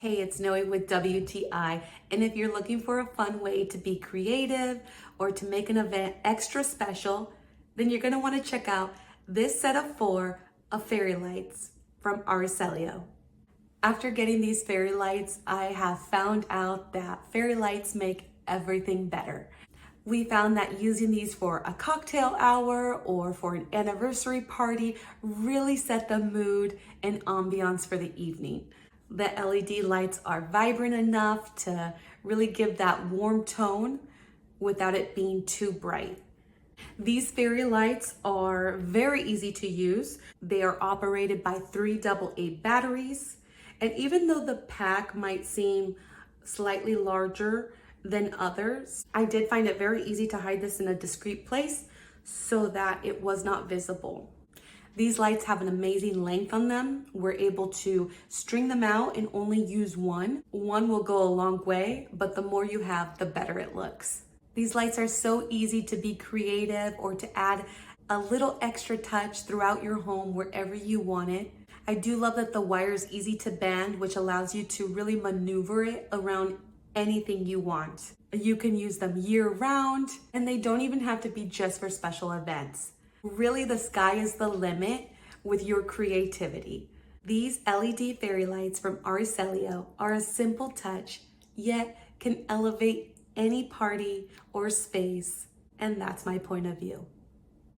Hey, it's Noe with WTI, and if you're looking for a fun way to be creative or to make an event extra special, then you're going to want to check out this set of 4 of fairy lights from Ariceleo. After getting these fairy lights, I have found out that fairy lights make everything better. We found that using these for a cocktail hour or for an anniversary party really set the mood and ambiance for the evening. The LED lights are vibrant enough to really give that warm tone without it being too bright. These fairy lights are very easy to use. They are operated by 3 AA batteries. And even though the pack might seem slightly larger than others, I did find it very easy to hide this in a discreet place so that it was not visible. These lights have an amazing length on them. We're able to string them out and only use one. One will go a long way, but the more you have, the better it looks. These lights are so easy to be creative or to add a little extra touch throughout your home wherever you want it. I do love that the wire is easy to bend, which allows you to really maneuver it around anything you want. You can use them year round, and they don't even have to be just for special events. Really, the sky is the limit with your creativity. These LED fairy lights from Ariceleo are a simple touch, yet can elevate any party or space, and that's my point of view.